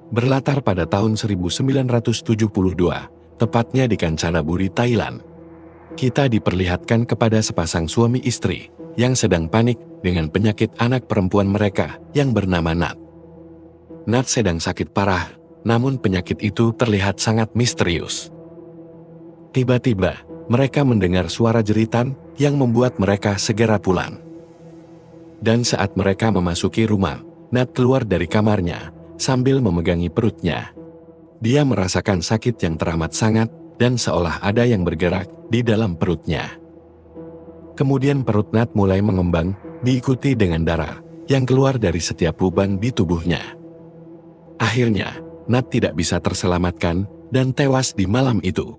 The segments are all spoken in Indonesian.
Berlatar pada tahun 1972, tepatnya di Kanchanaburi, Thailand. Kita diperlihatkan kepada sepasang suami istri yang sedang panik dengan penyakit anak perempuan mereka yang bernama Nat. Nat sedang sakit parah, namun penyakit itu terlihat sangat misterius. Tiba-tiba, mereka mendengar suara jeritan yang membuat mereka segera pulang. Dan saat mereka memasuki rumah, Nat keluar dari kamarnya sambil memegangi perutnya. Dia merasakan sakit yang teramat sangat dan seolah ada yang bergerak di dalam perutnya. Kemudian perut Nat mulai mengembang, diikuti dengan darah yang keluar dari setiap lubang di tubuhnya. Akhirnya, Nat tidak bisa terselamatkan dan tewas di malam itu.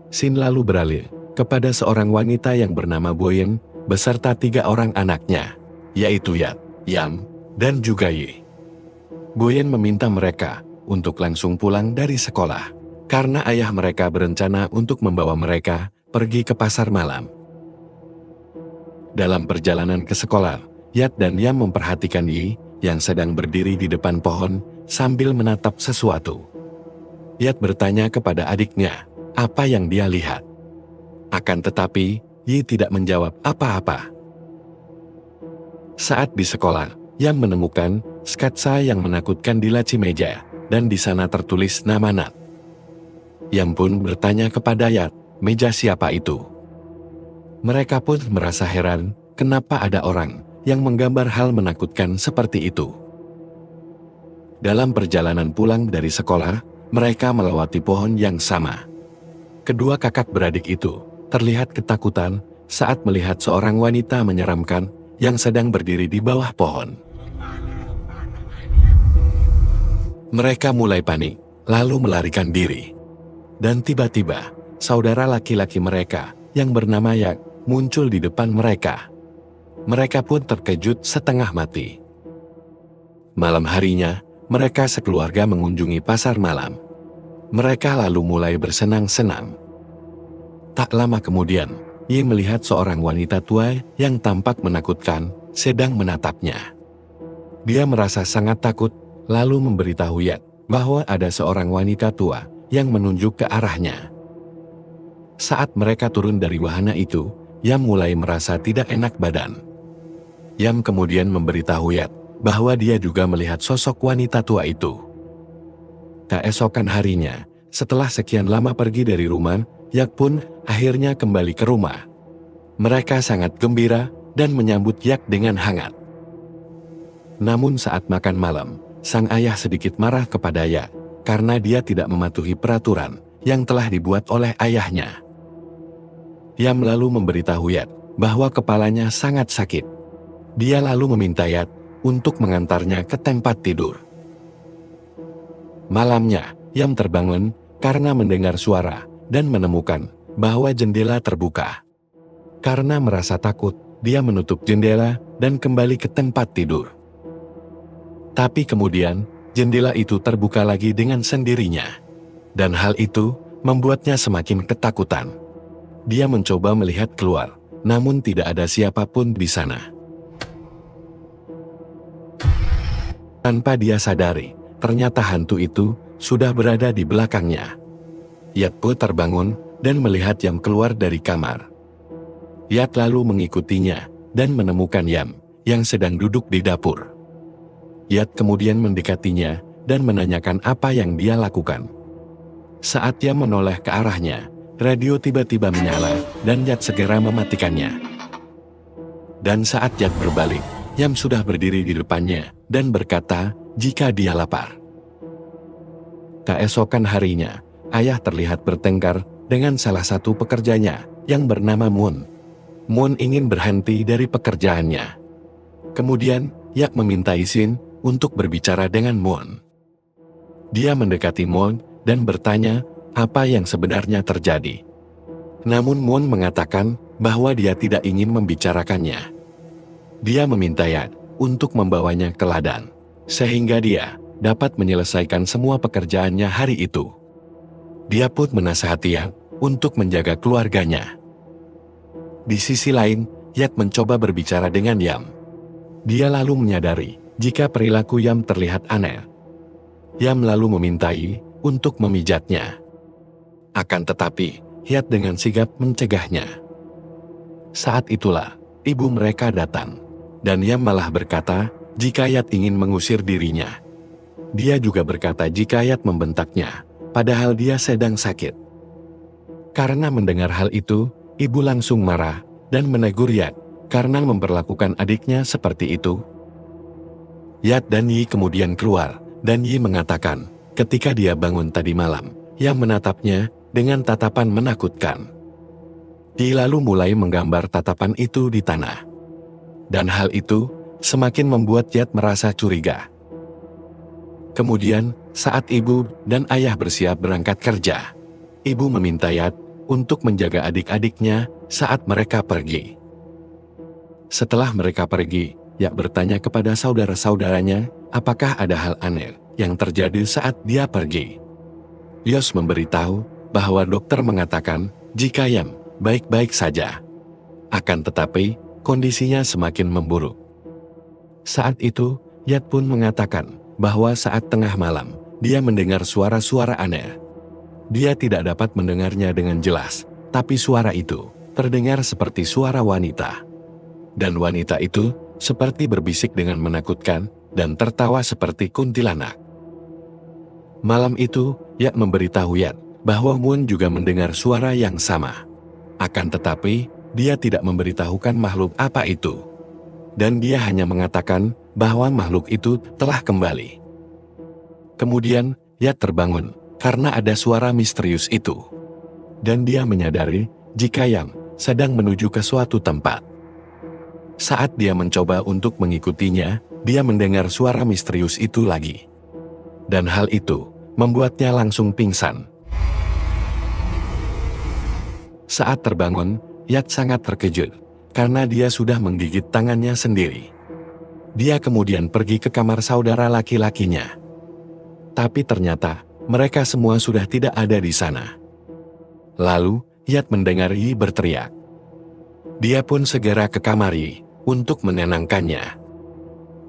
Scene lalu beralih kepada seorang wanita yang bernama Boyen beserta 3 orang anaknya, yaitu Yat, Yam, dan juga Yi. Boyen meminta mereka untuk langsung pulang dari sekolah, karena ayah mereka berencana untuk membawa mereka pergi ke pasar malam. Dalam perjalanan ke sekolah, Yat dan Yam memperhatikan Yi yang sedang berdiri di depan pohon sambil menatap sesuatu. Yat bertanya kepada adiknya apa yang dia lihat. Akan tetapi, Yi tidak menjawab apa-apa. Saat di sekolah, Yam menemukan sketsa yang menakutkan di laci meja, dan di sana tertulis nama Nat. Yam pun bertanya kepada Yat, meja siapa itu? Mereka pun merasa heran, kenapa ada orang yang menggambar hal menakutkan seperti itu. Dalam perjalanan pulang dari sekolah, mereka melewati pohon yang sama. Kedua kakak beradik itu terlihat ketakutan saat melihat seorang wanita menyeramkan yang sedang berdiri di bawah pohon. Mereka mulai panik, lalu melarikan diri. Dan tiba-tiba, saudara laki-laki mereka yang bernama Yak muncul di depan mereka. Mereka pun terkejut setengah mati. Malam harinya, mereka sekeluarga mengunjungi pasar malam. Mereka lalu mulai bersenang-senang. Tak lama kemudian, Yi melihat seorang wanita tua yang tampak menakutkan sedang menatapnya. Dia merasa sangat takut, lalu memberitahu Yat bahwa ada seorang wanita tua yang menunjuk ke arahnya. Saat mereka turun dari wahana itu, Yam mulai merasa tidak enak badan. Yam kemudian memberitahu Yat bahwa dia juga melihat sosok wanita tua itu. Keesokan harinya, setelah sekian lama pergi dari rumah, Yak pun akhirnya kembali ke rumah. Mereka sangat gembira dan menyambut Yak dengan hangat. Namun saat makan malam, sang ayah sedikit marah kepada Yak karena dia tidak mematuhi peraturan yang telah dibuat oleh ayahnya. Yam lalu memberitahu Yat bahwa kepalanya sangat sakit. Dia lalu meminta Yat untuk mengantarnya ke tempat tidur. Malamnya, Yam terbangun karena mendengar suara dan menemukan bahwa jendela terbuka. Karena merasa takut, dia menutup jendela dan kembali ke tempat tidur. Tapi kemudian, jendela itu terbuka lagi dengan sendirinya. Dan hal itu membuatnya semakin ketakutan. Dia mencoba melihat keluar, namun tidak ada siapapun di sana. Tanpa dia sadari, ternyata hantu itu sudah berada di belakangnya. Yat pun terbangun dan melihat Yam keluar dari kamar. Yat lalu mengikutinya dan menemukan Yam yang sedang duduk di dapur. Yat kemudian mendekatinya dan menanyakan apa yang dia lakukan. Saat Yam menoleh ke arahnya, radio tiba-tiba menyala dan Yat segera mematikannya. Dan saat Yat berbalik, Yam sudah berdiri di depannya dan berkata jika dia lapar. Keesokan harinya, ayah terlihat bertengkar dengan salah satu pekerjanya yang bernama Moon. Moon ingin berhenti dari pekerjaannya. Kemudian, Yak meminta izin untuk berbicara dengan Moon. Dia mendekati Moon dan bertanya apa yang sebenarnya terjadi. Namun Moon mengatakan bahwa dia tidak ingin membicarakannya. Dia meminta Yak untuk membawanya ke ladang, sehingga dia dapat menyelesaikan semua pekerjaannya hari itu. Dia pun menasihati Yak untuk menjaga keluarganya. Di sisi lain, Yak mencoba berbicara dengan Yam. Dia lalu menyadari jika perilaku Yam terlihat aneh. Yam lalu memintai untuk memijatnya. Akan tetapi, Yat dengan sigap mencegahnya. Saat itulah, ibu mereka datang. Dan Yam malah berkata, jika Yat ingin mengusir dirinya. Dia juga berkata jika Yat membentaknya, padahal dia sedang sakit. Karena mendengar hal itu, ibu langsung marah dan menegur Yat karena memperlakukan adiknya seperti itu. Yat dan Yi kemudian keluar, dan Yi mengatakan, ketika dia bangun tadi malam, Yam menatapnya dengan tatapan menakutkan. Yi lalu mulai menggambar tatapan itu di tanah. Dan hal itu semakin membuat Yat merasa curiga. Kemudian, saat ibu dan ayah bersiap berangkat kerja, ibu meminta Yat untuk menjaga adik-adiknya saat mereka pergi. Setelah mereka pergi, Yat bertanya kepada saudara-saudaranya, apakah ada hal aneh yang terjadi saat dia pergi. Yos memberitahu bahwa dokter mengatakan jika Yam baik-baik saja. Akan tetapi, kondisinya semakin memburuk. Saat itu, Yat pun mengatakan bahwa saat tengah malam, dia mendengar suara-suara aneh. Dia tidak dapat mendengarnya dengan jelas, tapi suara itu terdengar seperti suara wanita. Dan wanita itu seperti berbisik dengan menakutkan dan tertawa seperti kuntilanak. Malam itu, Yat memberitahu Yat bahwa Moon juga mendengar suara yang sama. Akan tetapi, dia tidak memberitahukan makhluk apa itu. Dan dia hanya mengatakan bahwa makhluk itu telah kembali. Kemudian, Yat terbangun karena ada suara misterius itu. Dan dia menyadari jika Yam sedang menuju ke suatu tempat. Saat dia mencoba untuk mengikutinya, dia mendengar suara misterius itu lagi. Dan hal itu membuatnya langsung pingsan. Saat terbangun, Yat sangat terkejut karena dia sudah menggigit tangannya sendiri. Dia kemudian pergi ke kamar saudara laki-lakinya. Tapi ternyata, mereka semua sudah tidak ada di sana. Lalu, Yat mendengar Yi berteriak. Dia pun segera ke kamar Yi untuk menenangkannya.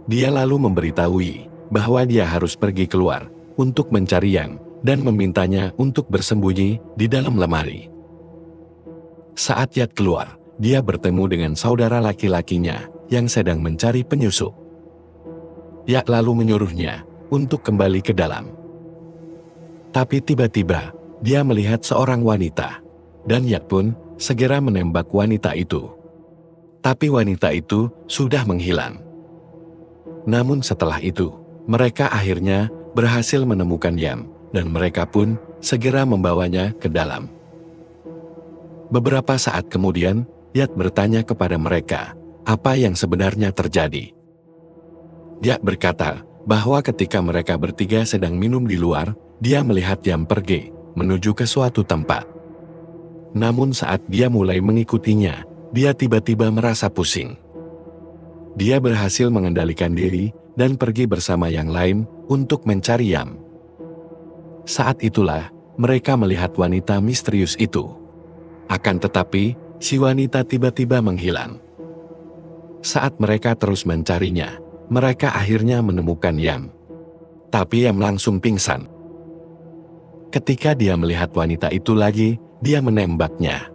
Dia lalu memberitahu Yi bahwa dia harus pergi keluar untuk mencari Yam dan memintanya untuk bersembunyi di dalam lemari. Saat Yat keluar, dia bertemu dengan saudara laki-lakinya yang sedang mencari penyusup. Yat lalu menyuruhnya untuk kembali ke dalam. Tapi tiba-tiba, dia melihat seorang wanita, dan Yat pun segera menembak wanita itu. Tapi wanita itu sudah menghilang. Namun setelah itu, mereka akhirnya berhasil menemukan Yam, dan mereka pun segera membawanya ke dalam. Beberapa saat kemudian, Yat bertanya kepada mereka, apa yang sebenarnya terjadi. Yat berkata bahwa ketika mereka bertiga sedang minum di luar, dia melihat Yam pergi menuju ke suatu tempat. Namun saat dia mulai mengikutinya, dia tiba-tiba merasa pusing. Dia berhasil mengendalikan diri dan pergi bersama yang lain untuk mencari Yam. Saat itulah mereka melihat wanita misterius itu. Akan tetapi, si wanita tiba-tiba menghilang. Saat mereka terus mencarinya, mereka akhirnya menemukan Yam. Tapi Yam langsung pingsan. Ketika dia melihat wanita itu lagi, dia menembaknya.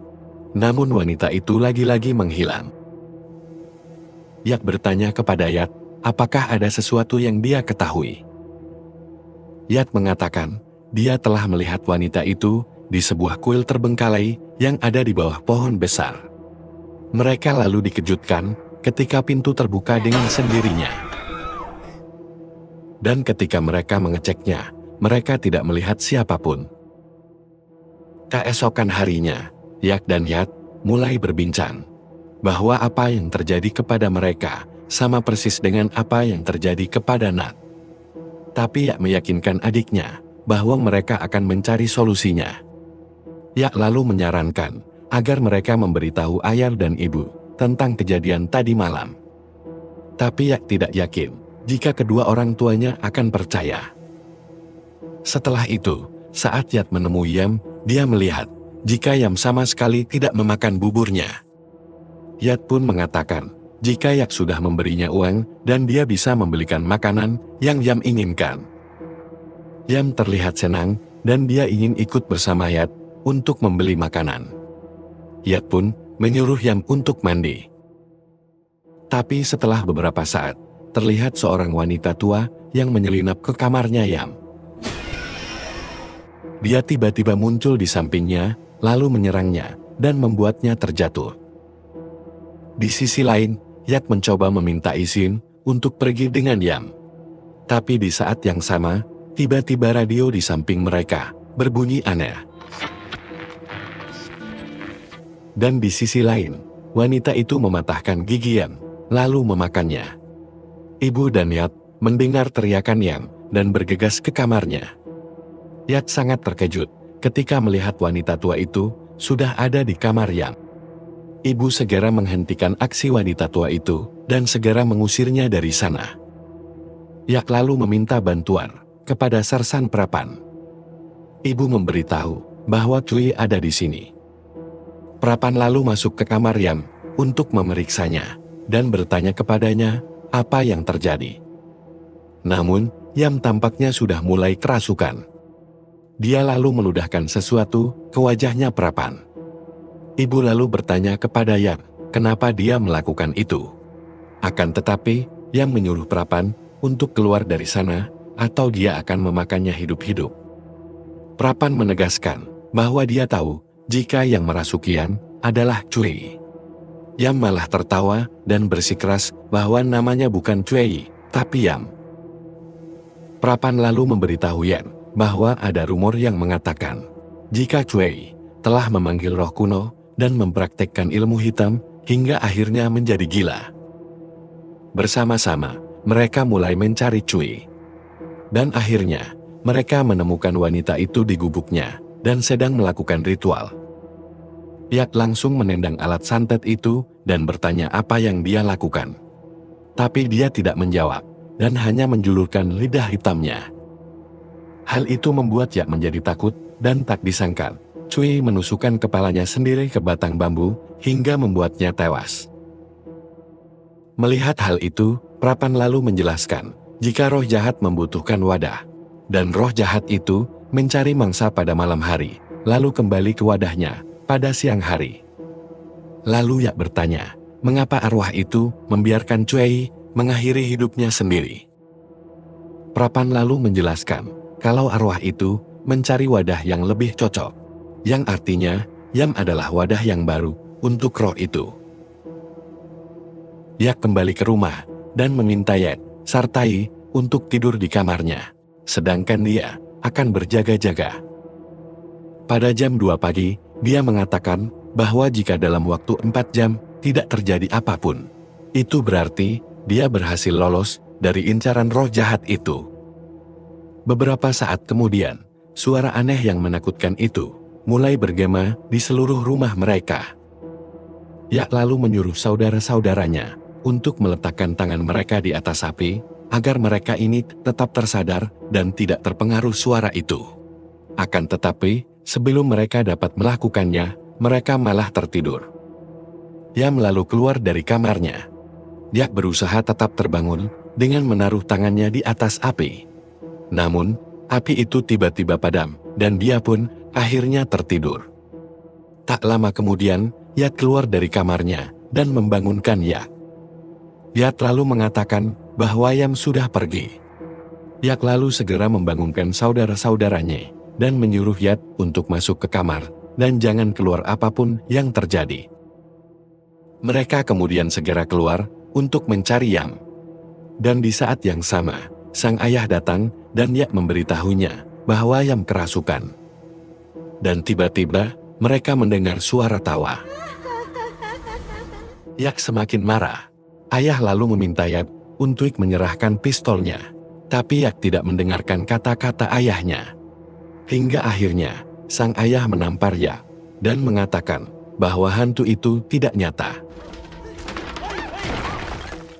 Namun wanita itu lagi-lagi menghilang. Yat bertanya kepada Yat, apakah ada sesuatu yang dia ketahui? Yat mengatakan, dia telah melihat wanita itu di sebuah kuil terbengkalai yang ada di bawah pohon besar. Mereka lalu dikejutkan ketika pintu terbuka dengan sendirinya. Dan ketika mereka mengeceknya, mereka tidak melihat siapapun. Keesokan harinya, Yak dan Yat mulai berbincang bahwa apa yang terjadi kepada mereka sama persis dengan apa yang terjadi kepada Nat. Tapi Yak meyakinkan adiknya bahwa mereka akan mencari solusinya. Yak lalu menyarankan agar mereka memberitahu ayah dan ibu tentang kejadian tadi malam. Tapi Yak tidak yakin jika kedua orang tuanya akan percaya. Setelah itu, saat Yat menemui Yam, dia melihat jika Yam sama sekali tidak memakan buburnya. Yat pun mengatakan jika Yak sudah memberinya uang dan dia bisa membelikan makanan yang Yam inginkan. Yam terlihat senang dan dia ingin ikut bersama Yat untuk membeli makanan. Yat pun menyuruh Yam untuk mandi. Tapi setelah beberapa saat, terlihat seorang wanita tua yang menyelinap ke kamarnya Yam. Dia tiba-tiba muncul di sampingnya, lalu menyerangnya dan membuatnya terjatuh. Di sisi lain, Yat mencoba meminta izin untuk pergi dengan Yam. Tapi di saat yang sama, tiba-tiba radio di samping mereka berbunyi aneh. Dan di sisi lain, wanita itu mematahkan gigi Yam, lalu memakannya. Ibu dan Yat mendengar teriakan Yam dan bergegas ke kamarnya. Yat sangat terkejut ketika melihat wanita tua itu sudah ada di kamar Yam. Ibu segera menghentikan aksi wanita tua itu dan segera mengusirnya dari sana. Yak lalu meminta bantuan kepada Sersan Prapan. Ibu memberitahu bahwa Cui ada di sini. Prapan lalu masuk ke kamar Yam untuk memeriksanya dan bertanya kepadanya apa yang terjadi. Namun, Yam tampaknya sudah mulai kerasukan. Dia lalu meludahkan sesuatu ke wajahnya Prapan. Ibu lalu bertanya kepada Yam, kenapa dia melakukan itu. Akan tetapi, Yam menyuruh Prapan untuk keluar dari sana, atau dia akan memakannya hidup-hidup. Prapan menegaskan bahwa dia tahu jika yang merasuki Yam adalah Cui. Yam malah tertawa dan bersikeras bahwa namanya bukan Cui, tapi Yam. Prapan lalu memberitahu Yam bahwa ada rumor yang mengatakan jika Cui telah memanggil roh kuno dan mempraktekkan ilmu hitam hingga akhirnya menjadi gila. Bersama-sama, mereka mulai mencari Cui. Dan akhirnya, mereka menemukan wanita itu di gubuknya dan sedang melakukan ritual. Yak langsung menendang alat santet itu dan bertanya apa yang dia lakukan. Tapi dia tidak menjawab dan hanya menjulurkan lidah hitamnya. Hal itu membuat Yak menjadi takut dan tak disangka Cui menusukkan kepalanya sendiri ke batang bambu hingga membuatnya tewas. Melihat hal itu, Prapan lalu menjelaskan jika roh jahat membutuhkan wadah, dan roh jahat itu mencari mangsa pada malam hari, lalu kembali ke wadahnya pada siang hari. Lalu Yak bertanya, mengapa arwah itu membiarkan Cui mengakhiri hidupnya sendiri? Prapan lalu menjelaskan kalau arwah itu mencari wadah yang lebih cocok, yang artinya Yam adalah wadah yang baru untuk roh itu. Yak kembali ke rumah dan meminta Yat Sartai untuk tidur di kamarnya, sedangkan dia akan berjaga-jaga. Pada jam 2 pagi, dia mengatakan bahwa jika dalam waktu 4 jam tidak terjadi apapun, itu berarti dia berhasil lolos dari incaran roh jahat itu. Beberapa saat kemudian, suara aneh yang menakutkan itu mulai bergema di seluruh rumah mereka. Yak lalu menyuruh saudara-saudaranya untuk meletakkan tangan mereka di atas api, agar mereka ini tetap tersadar dan tidak terpengaruh suara itu. Akan tetapi, sebelum mereka dapat melakukannya, mereka malah tertidur. Yam lalu keluar dari kamarnya. Yak berusaha tetap terbangun dengan menaruh tangannya di atas api. Namun, api itu tiba-tiba padam, dan dia pun akhirnya tertidur. Tak lama kemudian, Yat keluar dari kamarnya dan membangunkan Yak. Yat lalu mengatakan bahwa Yam sudah pergi. Yak lalu segera membangunkan saudara-saudaranya dan menyuruh Yat untuk masuk ke kamar dan jangan keluar apapun yang terjadi. Mereka kemudian segera keluar untuk mencari Yam. Dan di saat yang sama, sang ayah datang dan Yak memberitahunya bahwa Yam kerasukan. Dan tiba-tiba, mereka mendengar suara tawa. Yak semakin marah. Ayah lalu meminta Yak untuk menyerahkan pistolnya. Tapi Yak tidak mendengarkan kata-kata ayahnya. Hingga akhirnya, sang ayah menampar Yak dan mengatakan bahwa hantu itu tidak nyata.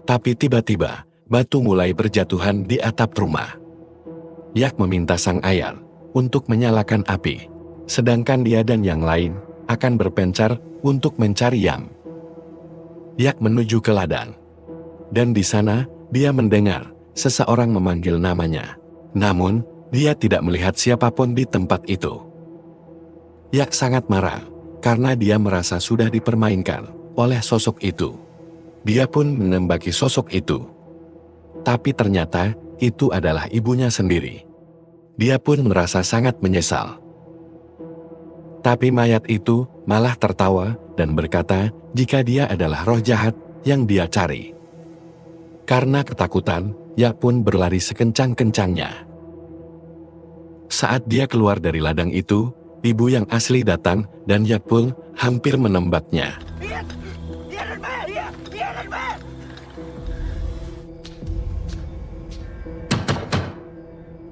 Tapi tiba-tiba, batu mulai berjatuhan di atap rumah. Yak meminta sang ayah untuk menyalakan api, sedangkan dia dan yang lain akan berpencar untuk mencari Yam. Yak menuju ke ladang, dan di sana dia mendengar seseorang memanggil namanya. Namun, dia tidak melihat siapapun di tempat itu. Yak sangat marah, karena dia merasa sudah dipermainkan oleh sosok itu. Dia pun menembaki sosok itu. Tapi ternyata, itu adalah ibunya sendiri. Dia pun merasa sangat menyesal. Tapi mayat itu malah tertawa dan berkata jika dia adalah roh jahat yang dia cari. Karena ketakutan, Yak pun berlari sekencang-kencangnya. Saat dia keluar dari ladang itu, ibu yang asli datang dan Yak pun hampir menembaknya.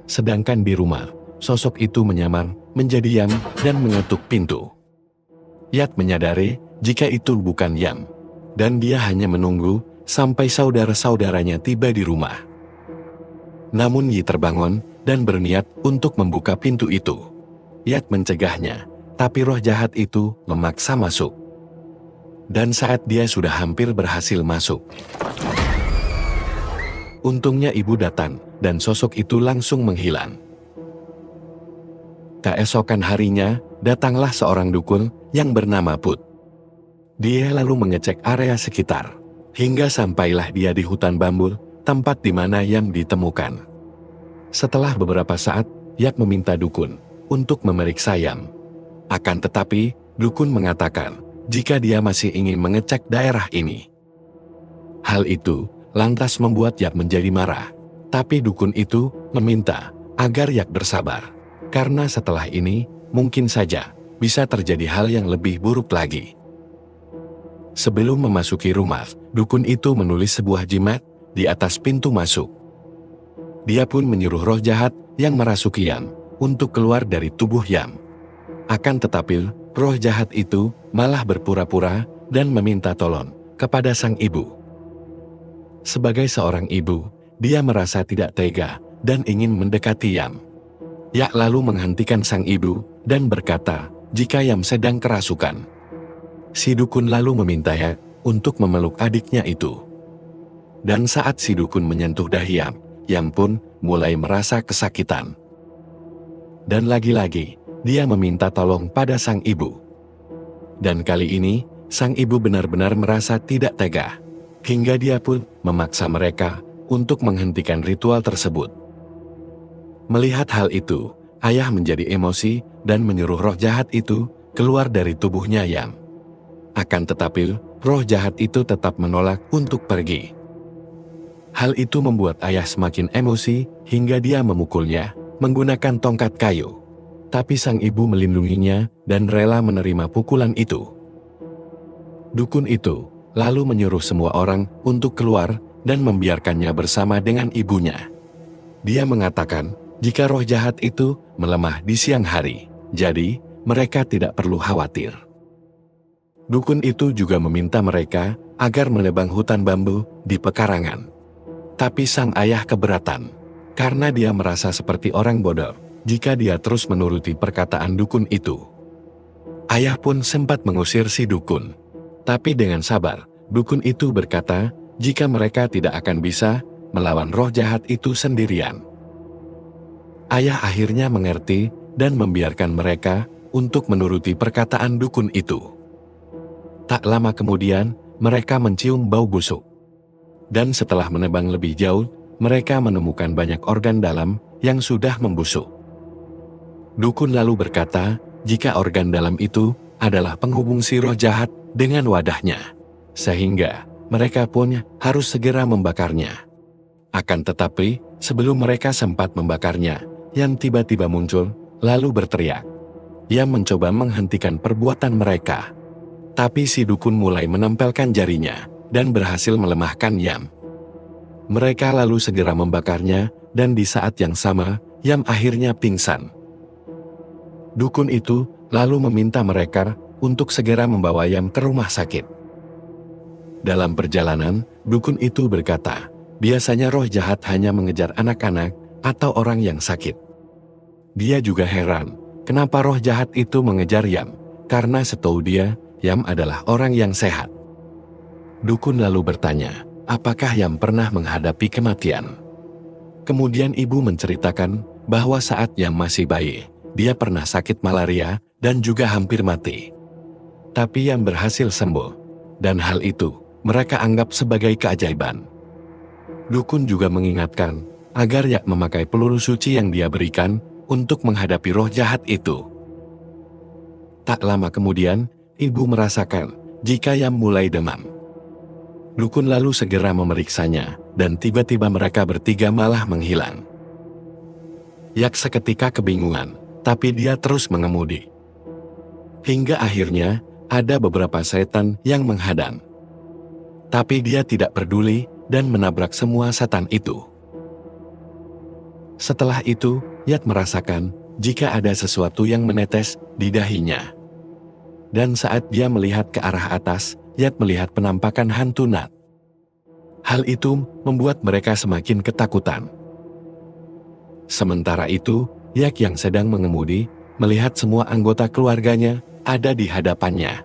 Sedangkan di rumah, sosok itu menyamar menjadi Yam dan mengetuk pintu. Yak menyadari jika itu bukan Yam, dan dia hanya menunggu sampai saudara-saudaranya tiba di rumah. Namun Yi terbangun dan berniat untuk membuka pintu itu. Yak mencegahnya, tapi roh jahat itu memaksa masuk. Dan saat dia sudah hampir berhasil masuk, untungnya ibu datang, dan sosok itu langsung menghilang. Keesokan harinya, datanglah seorang dukun yang bernama Put. Dia lalu mengecek area sekitar, hingga sampailah dia di hutan bambu, tempat di mana Yam ditemukan. Setelah beberapa saat, Yak meminta dukun untuk memeriksa Yam. Akan tetapi, dukun mengatakan jika dia masih ingin mengecek daerah ini. Hal itu lantas membuat Yak menjadi marah. Tapi dukun itu meminta agar Yak bersabar, karena setelah ini mungkin saja bisa terjadi hal yang lebih buruk lagi. Sebelum memasuki rumah, dukun itu menulis sebuah jimat di atas pintu masuk. Dia pun menyuruh roh jahat yang merasuki Yam untuk keluar dari tubuh Yam. Akan tetapi, roh jahat itu malah berpura-pura dan meminta tolong kepada sang ibu. Sebagai seorang ibu, dia merasa tidak tega dan ingin mendekati Yam. Yak lalu menghentikan sang ibu dan berkata jika Yam sedang kerasukan. Si dukun lalu meminta Yak untuk memeluk adiknya itu. Dan saat si dukun menyentuh dahi Yam, Yam pun mulai merasa kesakitan. Dan lagi-lagi, dia meminta tolong pada sang ibu. Dan kali ini, sang ibu benar-benar merasa tidak tega, hingga dia pun memaksa mereka untuk menghentikan ritual tersebut. Melihat hal itu, ayah menjadi emosi dan menyuruh roh jahat itu keluar dari tubuhnya Yam. Akan tetapi, roh jahat itu tetap menolak untuk pergi. Hal itu membuat ayah semakin emosi hingga dia memukulnya menggunakan tongkat kayu. Tapi sang ibu melindunginya dan rela menerima pukulan itu. Dukun itu lalu menyuruh semua orang untuk keluar dan membiarkannya bersama dengan ibunya. Dia mengatakan jika roh jahat itu melemah di siang hari, jadi mereka tidak perlu khawatir. Dukun itu juga meminta mereka agar menebang hutan bambu di pekarangan. Tapi sang ayah keberatan, karena dia merasa seperti orang bodoh jika dia terus menuruti perkataan dukun itu. Ayah pun sempat mengusir si dukun. Tapi dengan sabar, dukun itu berkata jika mereka tidak akan bisa melawan roh jahat itu sendirian. Ayah akhirnya mengerti dan membiarkan mereka untuk menuruti perkataan dukun itu. Tak lama kemudian, mereka mencium bau busuk. Dan setelah menebang lebih jauh, mereka menemukan banyak organ dalam yang sudah membusuk. Dukun lalu berkata, jika organ dalam itu adalah penghubung si roh jahat dengan wadahnya, sehingga mereka pun harus segera membakarnya. Akan tetapi, sebelum mereka sempat membakarnya, Yam tiba-tiba muncul, lalu berteriak. Yam mencoba menghentikan perbuatan mereka. Tapi si dukun mulai menempelkan jarinya, dan berhasil melemahkan Yam. Mereka lalu segera membakarnya, dan di saat yang sama, Yam akhirnya pingsan. Dukun itu lalu meminta mereka untuk segera membawa Yam ke rumah sakit. Dalam perjalanan, dukun itu berkata, biasanya roh jahat hanya mengejar anak-anak atau orang yang sakit. Dia juga heran, kenapa roh jahat itu mengejar Yam, karena setahu dia, Yam adalah orang yang sehat. Dukun lalu bertanya, apakah Yam pernah menghadapi kematian? Kemudian ibu menceritakan bahwa saat Yam masih bayi, dia pernah sakit malaria dan juga hampir mati. Tapi Yam berhasil sembuh, dan hal itu mereka anggap sebagai keajaiban. Dukun juga mengingatkan agar Yak memakai peluru suci yang dia berikan untuk menghadapi roh jahat itu. Tak lama kemudian, ibu merasakan jika Yam mulai demam. Dukun lalu segera memeriksanya, dan tiba-tiba mereka bertiga malah menghilang. Yak seketika kebingungan, tapi dia terus mengemudi. Hingga akhirnya, ada beberapa setan yang menghadang. Tapi dia tidak peduli dan menabrak semua setan itu. Setelah itu, Yak merasakan jika ada sesuatu yang menetes di dahinya. Dan saat dia melihat ke arah atas, Yak melihat penampakan hantu Nat. Hal itu membuat mereka semakin ketakutan. Sementara itu, Yak yang sedang mengemudi, melihat semua anggota keluarganya ada di hadapannya.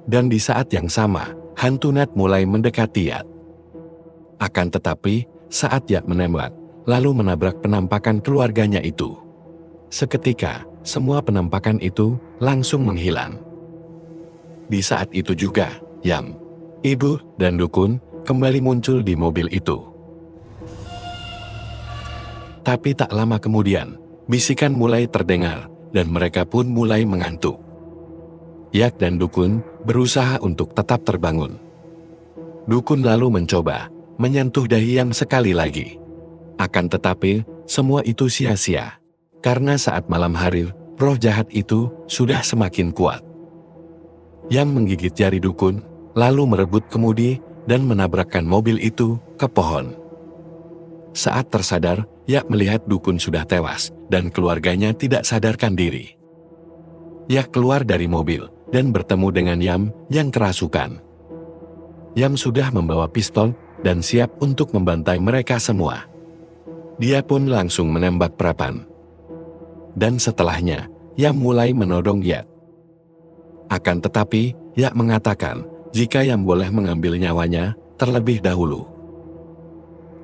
Dan di saat yang sama, hantu Nat mulai mendekati Yak. Akan tetapi, saat Yak menembak, lalu menabrak penampakan keluarganya itu. Seketika, semua penampakan itu langsung menghilang. Di saat itu juga, Yam, ibu, dan dukun kembali muncul di mobil itu. Tapi tak lama kemudian, bisikan mulai terdengar, dan mereka pun mulai mengantuk. Yak dan dukun berusaha untuk tetap terbangun. Dukun lalu mencoba menyentuh dahi Yam sekali lagi. Akan tetapi, semua itu sia-sia. Karena saat malam hari, roh jahat itu sudah semakin kuat. Yam menggigit jari dukun, lalu merebut kemudi dan menabrakkan mobil itu ke pohon. Saat tersadar, Yak melihat dukun sudah tewas dan keluarganya tidak sadarkan diri. Yak keluar dari mobil dan bertemu dengan Yam yang kerasukan. Yam sudah membawa pistol dan siap untuk membantai mereka semua. Dia pun langsung menembak Prapan. Dan setelahnya, Yam mulai menodong Yak. Akan tetapi, Yak mengatakan jika Yam boleh mengambil nyawanya terlebih dahulu.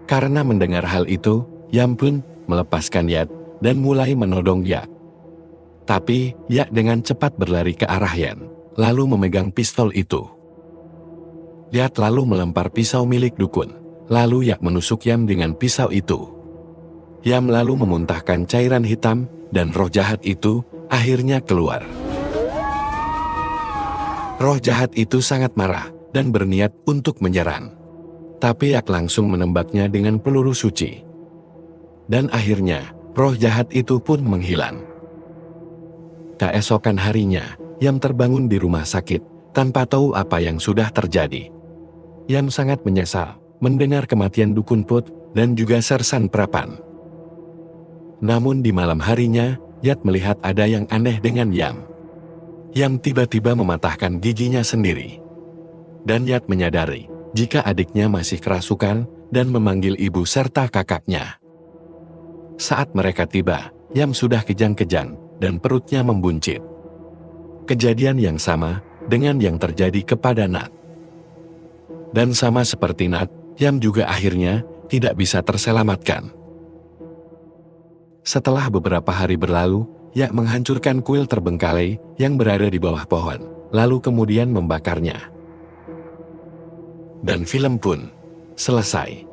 Karena mendengar hal itu, Yam pun melepaskan Yak dan mulai menodong Yak. Tapi, Yak dengan cepat berlari ke arah Yam, lalu memegang pistol itu. Yak lalu melempar pisau milik dukun, lalu Yak menusuk Yam dengan pisau itu. Yam lalu memuntahkan cairan hitam, dan roh jahat itu akhirnya keluar. Roh jahat itu sangat marah dan berniat untuk menyerang. Tapi Yak langsung menembaknya dengan peluru suci. Dan akhirnya, roh jahat itu pun menghilang. Keesokan harinya, Yam terbangun di rumah sakit tanpa tahu apa yang sudah terjadi. Yam sangat menyesal mendengar kematian dukun Put dan juga Sersan Prapan. Namun di malam harinya, Yak melihat ada yang aneh dengan Yam. Yam tiba-tiba mematahkan giginya sendiri. Dan Yak menyadari jika adiknya masih kerasukan dan memanggil ibu serta kakaknya. Saat mereka tiba, Yam sudah kejang-kejang dan perutnya membuncit. Kejadian yang sama dengan yang terjadi kepada Nat. Dan sama seperti Nat, Yam juga akhirnya tidak bisa terselamatkan. Setelah beberapa hari berlalu, Yak menghancurkan kuil terbengkalai yang berada di bawah pohon, lalu kemudian membakarnya. Dan film pun selesai.